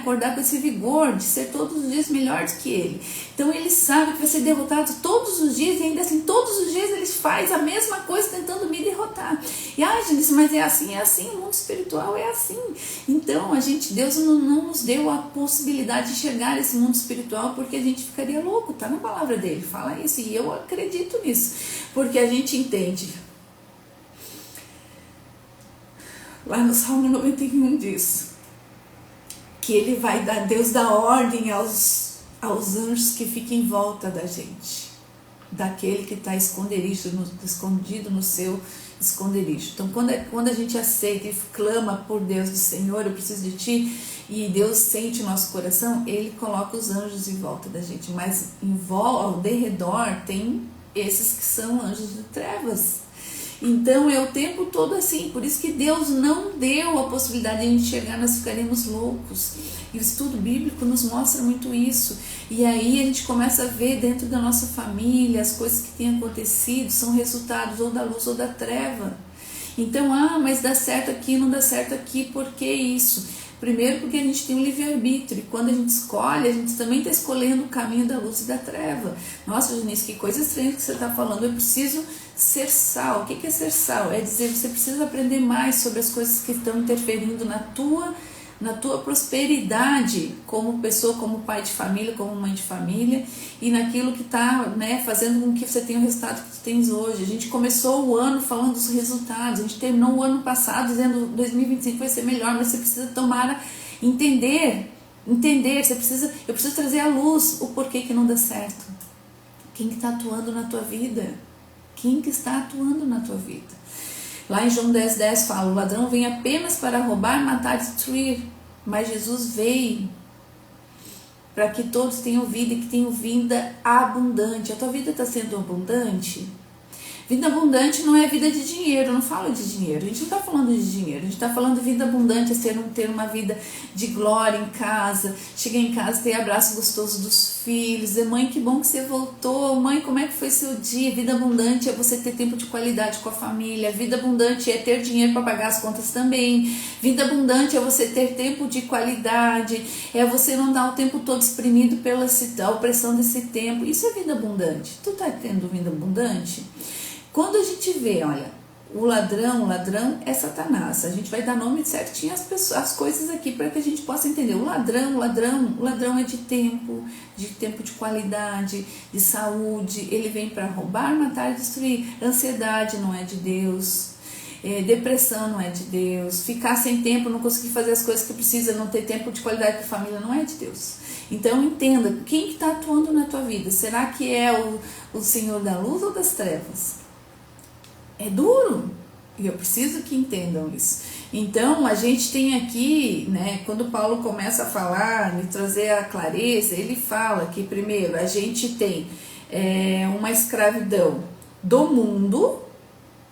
acordar com esse vigor de ser todos os dias melhor do que ele. Então ele sabe que vai ser derrotado todos os dias e ainda assim todos os dias ele faz a mesma coisa tentando me derrotar. E gente, mas é assim, o mundo espiritual é assim. Então Deus não nos deu a possibilidade de chegar a esse mundo espiritual porque a gente ficaria louco, tá na palavra dele, fala isso, e eu acredito nisso, porque a gente entende. Lá no Salmo 91 diz que ele vai dar, Deus dá ordem aos anjos que ficam em volta da gente, daquele que está escondido no seu esconderijo. Então quando a gente aceita e clama por Deus, diz, Senhor, eu preciso de ti, e Deus sente o nosso coração, ele coloca os anjos em volta da gente, mas ao derredor tem esses que são anjos de trevas. Então é o tempo todo assim. Por isso que Deus não deu a possibilidade de a gente chegar, nós ficaremos loucos. E o estudo bíblico nos mostra muito isso. E aí a gente começa a ver dentro da nossa família as coisas que têm acontecido são resultados ou da luz ou da treva. Então, mas dá certo aqui, não dá certo aqui, por que isso? Primeiro porque a gente tem um livre-arbítrio, e quando a gente escolhe, a gente também está escolhendo o caminho da luz e da treva. Nossa, Janice, que coisa estranha que você está falando. Eu preciso ser sal. O que é ser sal? É dizer, você precisa aprender mais sobre as coisas que estão interferindo na tua prosperidade como pessoa, como pai de família, como mãe de família, e naquilo que está fazendo com que você tenha o resultado que você tens hoje. A gente começou o ano falando dos resultados, a gente terminou o ano passado dizendo 2025 vai ser melhor, mas você precisa entender, eu preciso trazer à luz o porquê que não dá certo. Quem que está atuando na tua vida? Quem que está atuando na tua vida? Lá em João 10,10 fala, o ladrão vem apenas para roubar, matar e destruir, mas Jesus veio para que todos tenham vida e que tenham vida abundante. A tua vida está sendo abundante? Vida abundante não é vida de dinheiro, eu não falo de dinheiro, a gente não está falando de dinheiro, a gente está falando de vida abundante, é ter uma vida de glória em casa, chegar em casa, ter abraço gostoso dos filhos, dizer, mãe, que bom que você voltou, mãe, como é que foi seu dia? Vida abundante é você ter tempo de qualidade com a família, vida abundante é ter dinheiro para pagar as contas também, vida abundante é você ter tempo de qualidade, é você não dar o tempo todo exprimido pela opressão desse tempo. Isso é vida abundante. Tu está tendo vida abundante? Quando a gente vê, olha, O ladrão é Satanás. A gente vai dar nome certinho às coisas aqui para que a gente possa entender. O ladrão é de tempo de qualidade, de saúde. Ele vem para roubar, matar e destruir. Ansiedade não é de Deus. Depressão não é de Deus. Ficar sem tempo, não conseguir fazer as coisas que precisa, não ter tempo de qualidade com a família, não é de Deus. Então entenda, quem que está atuando na tua vida? Será que é o Senhor da luz ou das trevas? É duro, e eu preciso que entendam isso. Então a gente tem aqui, né, quando Paulo começa a falar, me trazer a clareza, ele fala que primeiro a gente tem uma escravidão do mundo,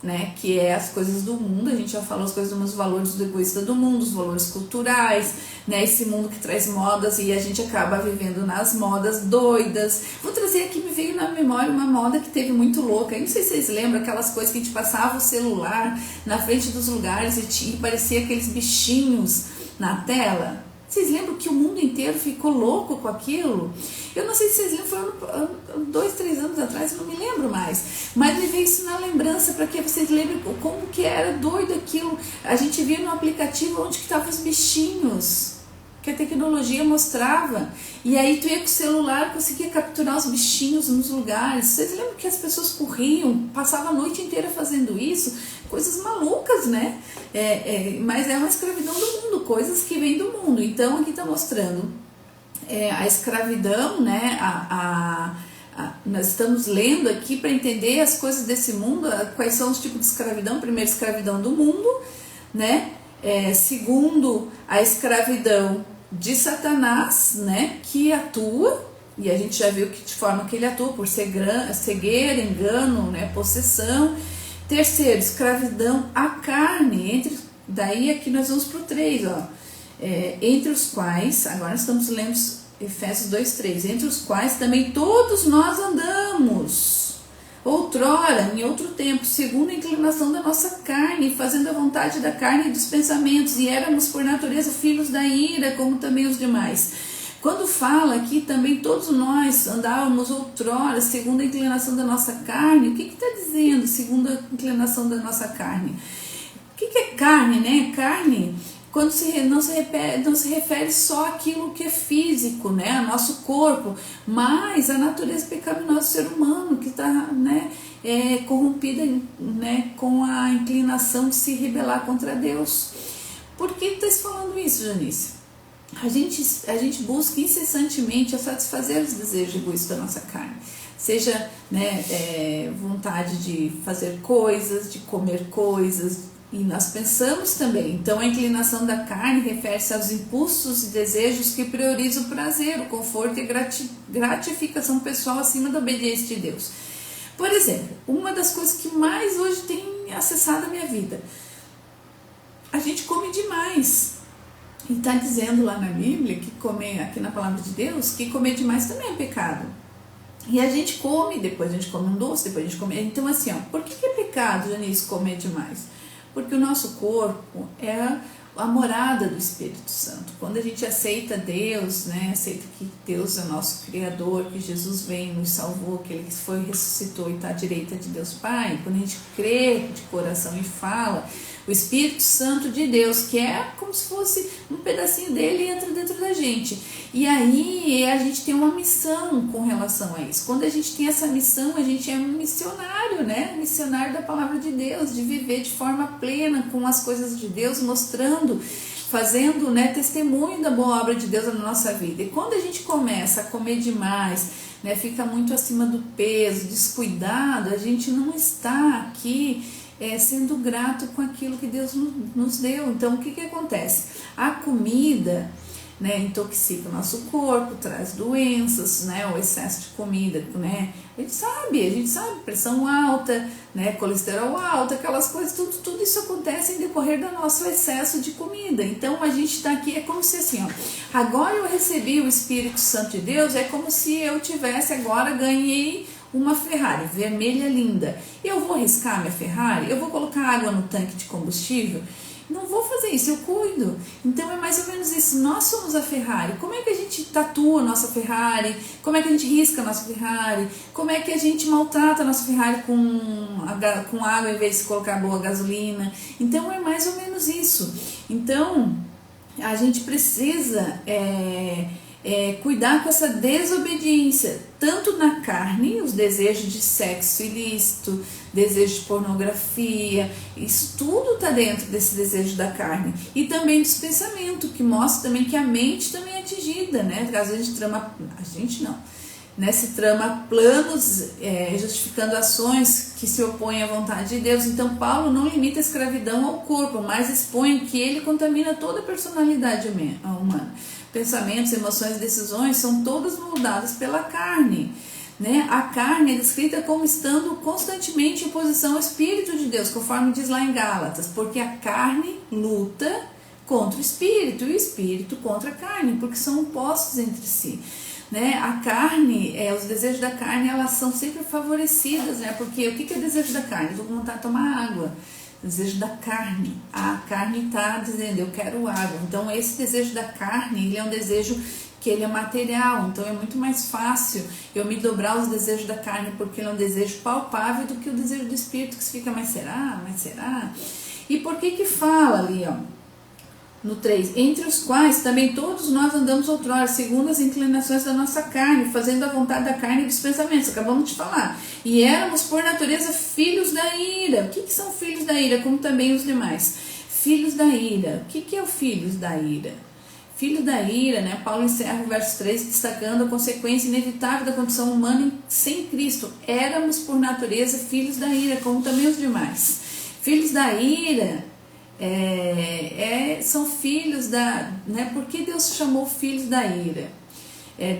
né, que é as coisas do mundo. A gente já falou as coisas dos valores do egoísta do mundo, os valores culturais, né, esse mundo que traz modas e a gente acaba vivendo nas modas doidas. Vou trazer aqui, me veio na memória uma moda que teve muito louca. Eu não sei se vocês lembram aquelas coisas que a gente passava o celular na frente dos lugares e parecia aqueles bichinhos na tela. Vocês lembram que o mundo inteiro ficou louco com aquilo? Eu não sei se vocês lembram, foi 2, 3 anos atrás, eu não me lembro mais. Mas me veio isso na lembrança para que vocês lembrem como que era doido aquilo. A gente via no aplicativo onde que estavam os bichinhos, que a tecnologia mostrava. E aí tu ia com o celular, conseguia capturar os bichinhos nos lugares. Vocês lembram que as pessoas corriam, passavam a noite inteira fazendo isso? Coisas malucas, né? Mas é uma escravidão do mundo, coisas que vêm do mundo. Então aqui está mostrando a escravidão, né? Nós estamos lendo aqui para entender as coisas desse mundo, quais são os tipos de escravidão. Primeiro, escravidão do mundo, né? Segundo, a escravidão de Satanás, né? Que atua, e a gente já viu que de forma que ele atua, por cegueira, engano, né? Possessão. Terceiro, escravidão à carne, daí aqui nós vamos para o 3, entre os quais, agora estamos lendo Efésios 2:3, entre os quais também todos nós andamos, outrora, em outro tempo, segundo a inclinação da nossa carne, fazendo a vontade da carne e dos pensamentos, e éramos por natureza filhos da ira, como também os demais. Quando fala aqui também todos nós andávamos outrora segundo a inclinação da nossa carne, o que está dizendo segundo a inclinação da nossa carne? O que é carne, né? Carne, quando não se refere só àquilo que é físico, né? A nosso corpo, mas a natureza pecaminosa do ser humano que está, né, corrompida, né, com a inclinação de se rebelar contra Deus. Por que está falando isso, Janice? A gente busca incessantemente a satisfazer os desejos egoístas da nossa carne, seja, né, vontade de fazer coisas, de comer coisas, e nós pensamos também. Então a inclinação da carne refere-se aos impulsos e desejos que priorizam o prazer, o conforto e gratificação pessoal acima da obediência de Deus. Por exemplo, uma das coisas que mais hoje tem acessado a minha vida, a gente come demais. E está dizendo lá na Bíblia, que comer, aqui na palavra de Deus, que comer demais também é pecado. E a gente come, depois a gente come um doce, depois a gente come. Então assim, por que é pecado, Janice, comer demais? Porque o nosso corpo é a morada do Espírito Santo. Quando a gente aceita Deus, né, aceita que Deus é nosso Criador, que Jesus veio, nos salvou, que Ele foi, ressuscitou e está à direita de Deus Pai, quando a gente crê de coração e fala, o Espírito Santo de Deus, que é como se fosse um pedacinho dele, entra dentro da gente. E aí a gente tem uma missão com relação a isso. Quando a gente tem essa missão, a gente é um missionário, né? Missionário da palavra de Deus, de viver de forma plena com as coisas de Deus, mostrando, fazendo, né, testemunho da boa obra de Deus na nossa vida. E quando a gente começa a comer demais, né, fica muito acima do peso, descuidado, a gente não está aqui sendo grato com aquilo que Deus nos deu. Então o que acontece? A comida, né, intoxica o nosso corpo, traz doenças, né, o excesso de comida, né, a gente sabe, pressão alta, né, colesterol alto, aquelas coisas, tudo isso acontece em decorrer do nosso excesso de comida. Então a gente está aqui, é como se assim, agora eu recebi o Espírito Santo de Deus, é como se eu tivesse agora, ganhei uma Ferrari vermelha linda. Eu vou riscar minha Ferrari? Eu vou colocar água no tanque de combustível? Não vou fazer isso, eu cuido. Então é mais ou menos isso, nós somos a Ferrari. Como é que a gente tatua a nossa Ferrari? Como é que a gente risca a nossa Ferrari? Como é que a gente maltrata a nossa Ferrari com água em vez de colocar boa gasolina? Então é mais ou menos isso. Então a gente precisa cuidar com essa desobediência, tanto na carne, os desejos de sexo ilícito, desejo de pornografia, isso tudo está dentro desse desejo da carne, e também dos pensamentos, que mostra também que a mente também é atingida, né? Às vezes se trama planos, justificando ações que se opõem à vontade de Deus. Então Paulo não limita a escravidão ao corpo, mas expõe que ele contamina toda a personalidade humana. Pensamentos, emoções, decisões são todas moldadas pela carne, né? A carne é descrita como estando constantemente em oposição ao Espírito de Deus, conforme diz lá em Gálatas, porque a carne luta contra o Espírito e o Espírito contra a carne, porque são opostos entre si, né? A carne, os desejos da carne, elas são sempre favorecidas, né? Porque o que é o desejo da carne? Estou com vontade de tomar água. Desejo da carne, a carne está dizendo eu quero água. Então esse desejo da carne, ele é um desejo que ele é material, então é muito mais fácil eu me dobrar aos desejos da carne, porque ele é um desejo palpável, do que o desejo do Espírito, que se fica, mas será? E por que fala ali, ó, no 3, entre os quais também todos nós andamos outrora, segundo as inclinações da nossa carne, fazendo a vontade da carne e dos pensamentos, acabamos de falar, e éramos por natureza filhos da ira. O que são filhos da ira? Como também os demais. Filhos da ira, o que é o filhos da ira? Filho da ira, né? Paulo encerra o verso 3 destacando a consequência inevitável da condição humana sem Cristo. Éramos por natureza filhos da ira, como também os demais. Filhos da ira são filhos da... Né? Por que Deus chamou filhos da ira?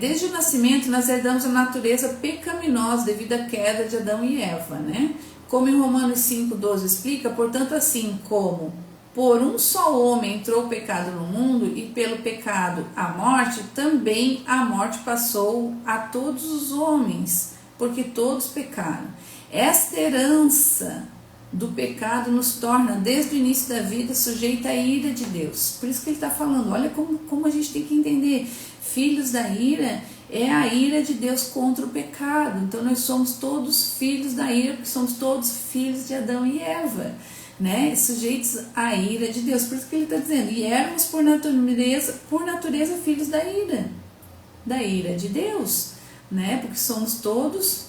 Desde o nascimento nós herdamos a natureza pecaminosa devido à queda de Adão e Eva, né? Como em Romanos 5,12 explica, portanto assim como por um só homem entrou o pecado no mundo e pelo pecado a morte, também a morte passou a todos os homens, porque todos pecaram. Esta herança do pecado nos torna, desde o início da vida, sujeita à ira de Deus. Por isso que ele está falando, olha como a gente tem que entender, filhos da ira é a ira de Deus contra o pecado. Então nós somos todos filhos da ira, porque somos todos filhos de Adão e Eva, né? Sujeitos à ira de Deus. Por isso que ele está dizendo, e éramos por natureza filhos da ira de Deus, né? Porque somos todos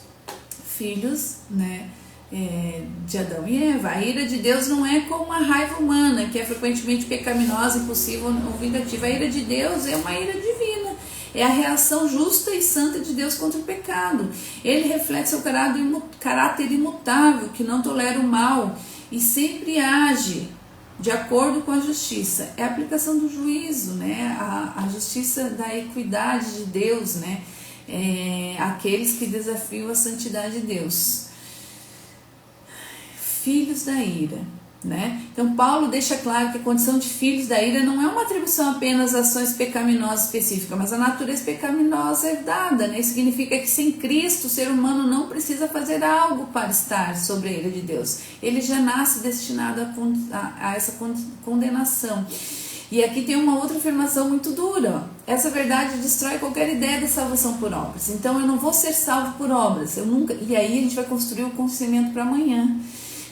filhos, né, de Adão e Eva. A ira de Deus não é como a raiva humana, que é frequentemente pecaminosa, impulsiva ou vingativa. A ira de Deus é uma ira divina, é a reação justa e santa de Deus contra o pecado. Ele reflete seu caráter imutável, que não tolera o mal e sempre age de acordo com a justiça. É a aplicação do juízo, né? A justiça da equidade de Deus, né? Aqueles que desafiam a santidade de Deus. Filhos da ira, né? Então Paulo deixa claro que a condição de filhos da ira não é uma atribuição apenas a ações pecaminosas específicas, mas a natureza pecaminosa herdada, né? Isso significa que sem Cristo o ser humano não precisa fazer algo para estar sobre a ira de Deus. Ele já nasce destinado a essa condenação. E aqui tem uma outra afirmação muito dura, ó. Essa verdade destrói qualquer ideia da salvação por obras. Então eu não vou ser salvo por obras, e aí a gente vai construir o conhecimento para amanhã.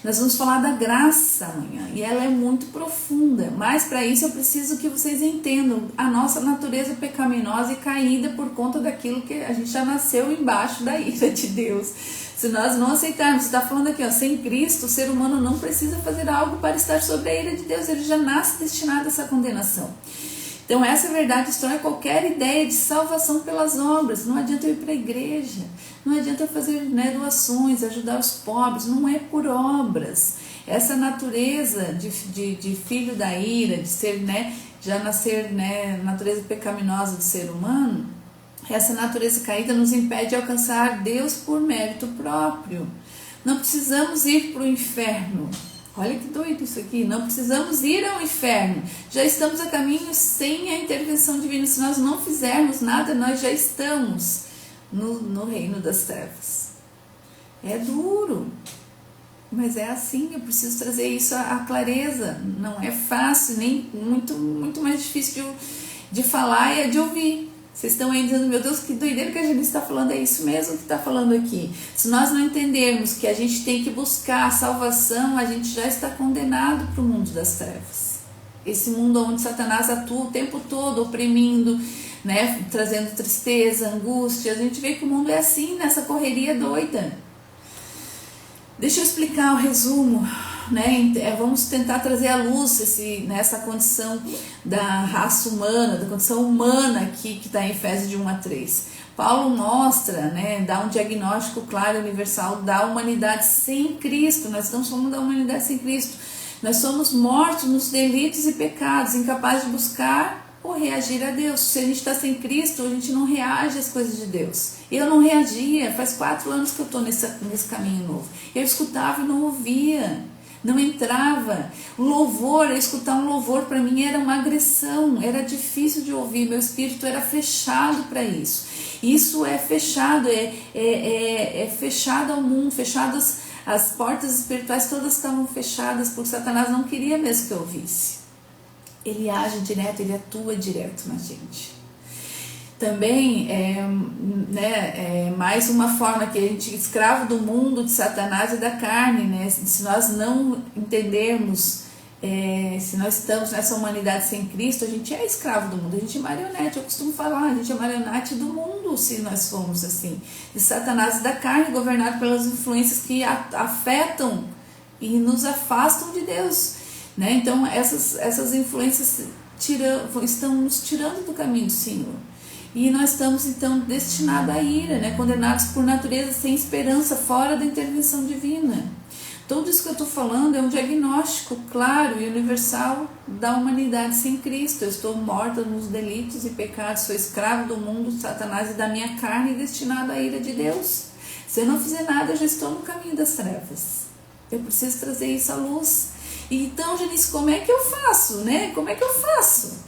Nós vamos falar da graça amanhã, e ela é muito profunda, mas para isso eu preciso que vocês entendam a nossa natureza pecaminosa e caída por conta daquilo que a gente já nasceu embaixo da ira de Deus. Se nós não aceitarmos, está falando aqui, ó, sem Cristo o ser humano não precisa fazer algo para estar sobre a ira de Deus, ele já nasce destinado a essa condenação. Então essa verdade destrói qualquer ideia de salvação pelas obras. Não adianta eu ir para a igreja, não adianta eu fazer, né, doações, ajudar os pobres, não é por obras. Essa natureza de filho da ira, de ser, né, já nascer, né, natureza pecaminosa do ser humano, essa natureza caída nos impede de alcançar Deus por mérito próprio. Não precisamos ir para o inferno. Olha que doido isso aqui, não precisamos ir ao inferno, já estamos a caminho sem a intervenção divina. Se nós não fizermos nada, nós já estamos no reino das trevas. É duro, Mas é assim, eu preciso trazer isso à clareza. Não é fácil, nem muito mais difícil de falar e de ouvir. Vocês estão aí dizendo, meu Deus, que doideira que a gente está falando, é isso mesmo que está falando aqui. Se nós não entendermos que a gente tem que buscar a salvação, a gente já está condenado para o mundo das trevas. Esse mundo onde Satanás atua o tempo todo, oprimindo, né, trazendo tristeza, angústia. A gente vê que o mundo é assim, nessa correria doida. Deixa eu explicar o resumo, né? Vamos tentar trazer à luz essa condição da raça humana, da condição humana aqui que está em Efésios de 1 a 3. Paulo mostra, né, dá um diagnóstico claro e universal da humanidade sem Cristo. Nós estamos falando da humanidade sem Cristo. Nós somos mortos nos delitos e pecados, incapazes de buscar ou reagir a Deus. Se a gente está sem Cristo, a gente não reage às coisas de Deus. Eu não reagia, faz 4 anos que eu estou nesse caminho novo. Eu escutava e não ouvia, não entrava. O louvor, escutar um louvor para mim era uma agressão, era difícil de ouvir, meu espírito era fechado para isso. Isso é fechado, é fechado ao mundo, fechadas as portas espirituais todas estavam fechadas, porque Satanás não queria mesmo que eu ouvisse. Ele age direto, ele atua direto na gente. Também é mais uma forma que a gente, escravo do mundo, de Satanás e da carne, né? Se nós não entendermos, se nós estamos nessa humanidade sem Cristo, a gente é escravo do mundo, a gente é marionete. Eu costumo falar, a gente é marionete do mundo, se nós formos assim, de Satanás e da carne, governado pelas influências que afetam e nos afastam de Deus, né? Então essas influências estão nos tirando do caminho do Senhor. E nós estamos então destinados à ira, né? Condenados por natureza, sem esperança, fora da intervenção divina. Tudo isso que eu estou falando é um diagnóstico claro e universal da humanidade sem Cristo. Eu estou morta nos delitos e pecados, sou escravo do mundo, de Satanás e da minha carne, destinado à ira de Deus. Se eu não fizer nada, eu já estou no caminho das trevas. Eu preciso trazer isso à luz. Então, Janice, como é que eu faço, né? Como é que eu faço?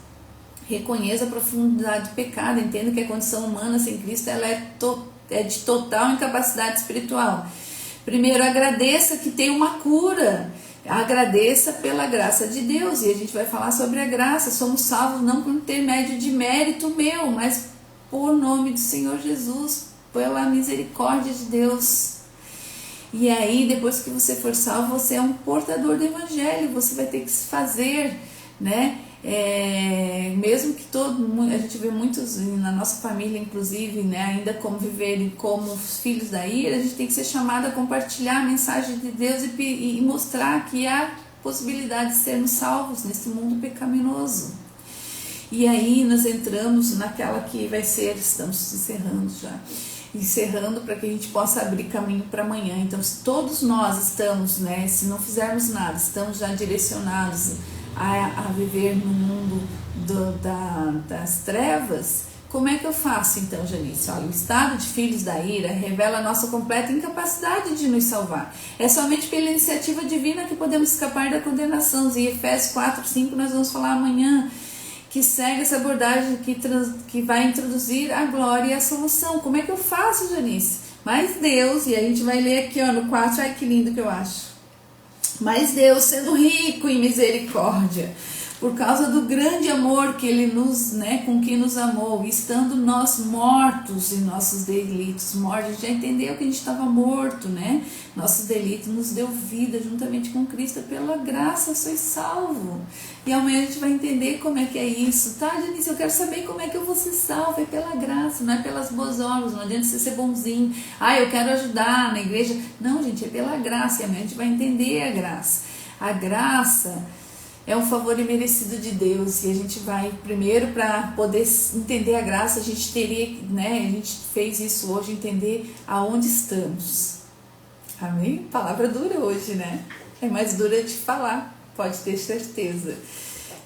Reconheça a profundidade do pecado, entenda que a condição humana sem Cristo ela é de total incapacidade espiritual. Primeiro, agradeça que tem uma cura, agradeça pela graça de Deus, e a gente vai falar sobre a graça. Somos salvos não por intermédio de mérito meu, mas por nome do Senhor Jesus, pela misericórdia de Deus. E aí, depois que você for salvo, você é um portador do evangelho, você vai ter que se fazer, né? Mesmo que a gente vê muitos na nossa família, inclusive, né, ainda como viverem como filhos da ira, a gente tem que ser chamado a compartilhar a mensagem de Deus e mostrar que há possibilidade de sermos salvos nesse mundo pecaminoso. E aí nós entramos naquela que vai ser, estamos encerrando para que a gente possa abrir caminho para amanhã. Então, se todos nós estamos, né, se não fizermos nada, estamos já direcionados a viver no mundo das trevas, como é que eu faço então, Janice? Olha, o estado de filhos da ira revela a nossa completa incapacidade de nos salvar. É somente pela iniciativa divina que podemos escapar da condenação. Em Efésios 4:5 nós vamos falar amanhã, que segue essa abordagem que vai introduzir a glória e a solução. Como é que eu faço, Janice? Mas Deus, e a gente vai ler aqui no 4, ai que lindo que eu acho. Mas Deus, sendo rico em misericórdia, por causa do grande amor que Ele com que nos amou, estando nós mortos em nossos delitos, mortos, já entendeu que a gente estava morto, né? Nossos delitos nos deu vida juntamente com Cristo, pela graça sois salvo. E amanhã a gente vai entender como é que é isso, tá, Janice? Eu quero saber como é que eu vou ser salvo, é pela graça, não é pelas boas obras, não adianta você ser bonzinho, eu quero ajudar na igreja. Não, gente, é pela graça, e amanhã a gente vai entender a graça. A graça é um favor imerecido de Deus, e a gente vai, primeiro, para poder entender a graça, a gente teria, né, a gente fez isso hoje, entender aonde estamos. Amém? Palavra dura hoje, né? É mais dura de falar, pode ter certeza.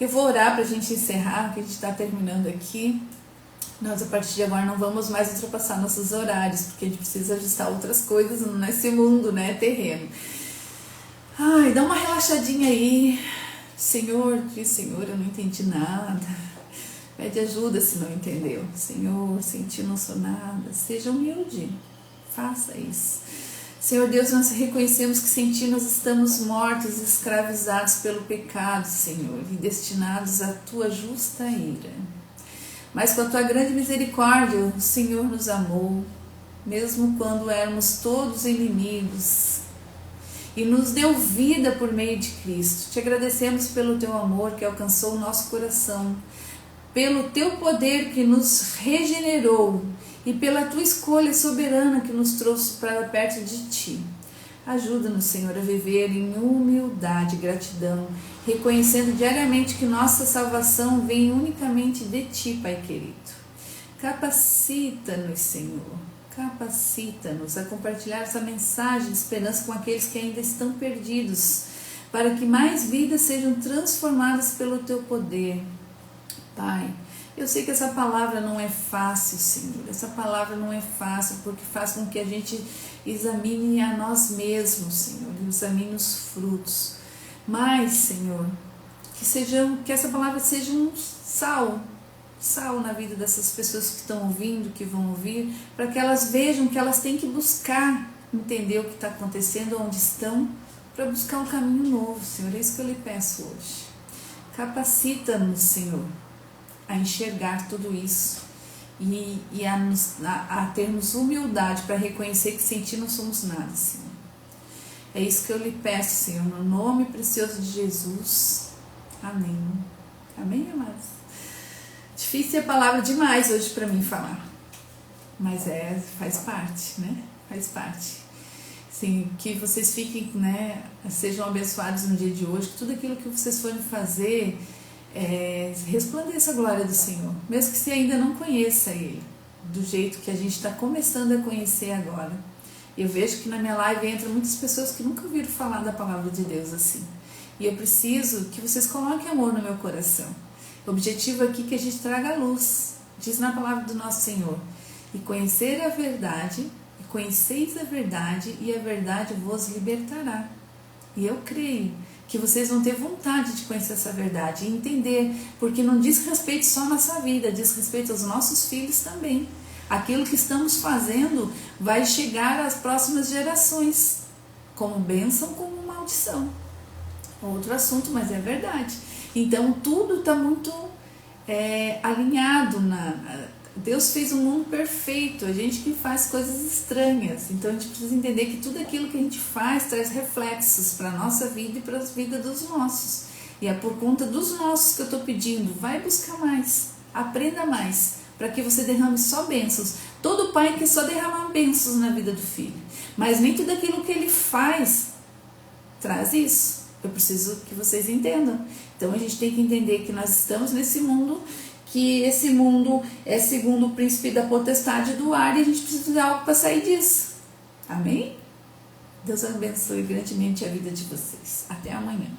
Eu vou orar para a gente encerrar, porque a gente está terminando aqui. Nós, a partir de agora, não vamos mais ultrapassar nossos horários, porque a gente precisa ajustar outras coisas nesse mundo, né, terreno. Dá uma relaxadinha aí. Senhor, eu não entendi nada. Pede ajuda se não entendeu. Senhor, sem ti não sou nada. Seja humilde, faça isso. Senhor Deus, nós reconhecemos que sem Ti nós estamos mortos, escravizados pelo pecado, Senhor, e destinados à Tua justa ira. Mas com a Tua grande misericórdia, o Senhor nos amou, mesmo quando éramos todos inimigos, e nos deu vida por meio de Cristo. Te agradecemos pelo Teu amor que alcançou o nosso coração, pelo Teu poder que nos regenerou e pela Tua escolha soberana que nos trouxe para perto de Ti. Ajuda-nos, Senhor, a viver em humildade e gratidão, reconhecendo diariamente que nossa salvação vem unicamente de Ti, Pai querido. Capacita-nos, Senhor, capacita-nos a compartilhar essa mensagem de esperança com aqueles que ainda estão perdidos, para que mais vidas sejam transformadas pelo Teu poder. Pai, eu sei que essa palavra não é fácil, Senhor. Essa palavra não é fácil porque faz com que a gente examine a nós mesmos, Senhor, examine os frutos. Mas, Senhor, que essa palavra seja um sal na vida dessas pessoas que estão ouvindo, que vão ouvir, para que elas vejam que elas têm que buscar entender o que está acontecendo, onde estão, para buscar um caminho novo, Senhor. É isso que eu lhe peço hoje. Capacita-nos, Senhor, a enxergar tudo isso e a termos humildade para reconhecer que sem Ti não somos nada, Senhor. É isso que eu lhe peço, Senhor, no nome precioso de Jesus. Amém. Amém, amados? Difícil a palavra demais hoje para mim falar, mas faz parte, né? Faz parte. Sim, que vocês fiquem, né? Sejam abençoados no dia de hoje, que tudo aquilo que vocês forem fazer resplandeça a glória do Senhor, mesmo que você ainda não conheça Ele, do jeito que a gente está começando a conhecer agora. Eu vejo que na minha live entram muitas pessoas que nunca ouviram falar da palavra de Deus assim, e eu preciso que vocês coloquem amor no meu coração. O objetivo aqui é que a gente traga a luz, diz na palavra do nosso Senhor, e conhecer a verdade, e conheceis a verdade, e a verdade vos libertará. E eu creio que vocês vão ter vontade de conhecer essa verdade e entender, porque não diz respeito só à nossa vida, diz respeito aos nossos filhos também. Aquilo que estamos fazendo vai chegar às próximas gerações, como bênção, como maldição. Outro assunto, mas é verdade. Então tudo está muito alinhado. Deus fez um mundo perfeito, a gente que faz coisas estranhas, então a gente precisa entender que tudo aquilo que a gente faz traz reflexos para a nossa vida e para a vida dos nossos, e é por conta dos nossos que eu estou pedindo, vai buscar mais, aprenda mais, para que você derrame só bênçãos. Todo pai quer só derramar bênçãos na vida do filho, mas nem tudo aquilo que ele faz traz isso. Eu preciso que vocês entendam. Então a gente tem que entender que nós estamos nesse mundo, que esse mundo é segundo o príncipe da potestade do ar, e a gente precisa de algo para sair disso. Amém? Deus abençoe grandemente a vida de vocês. Até amanhã.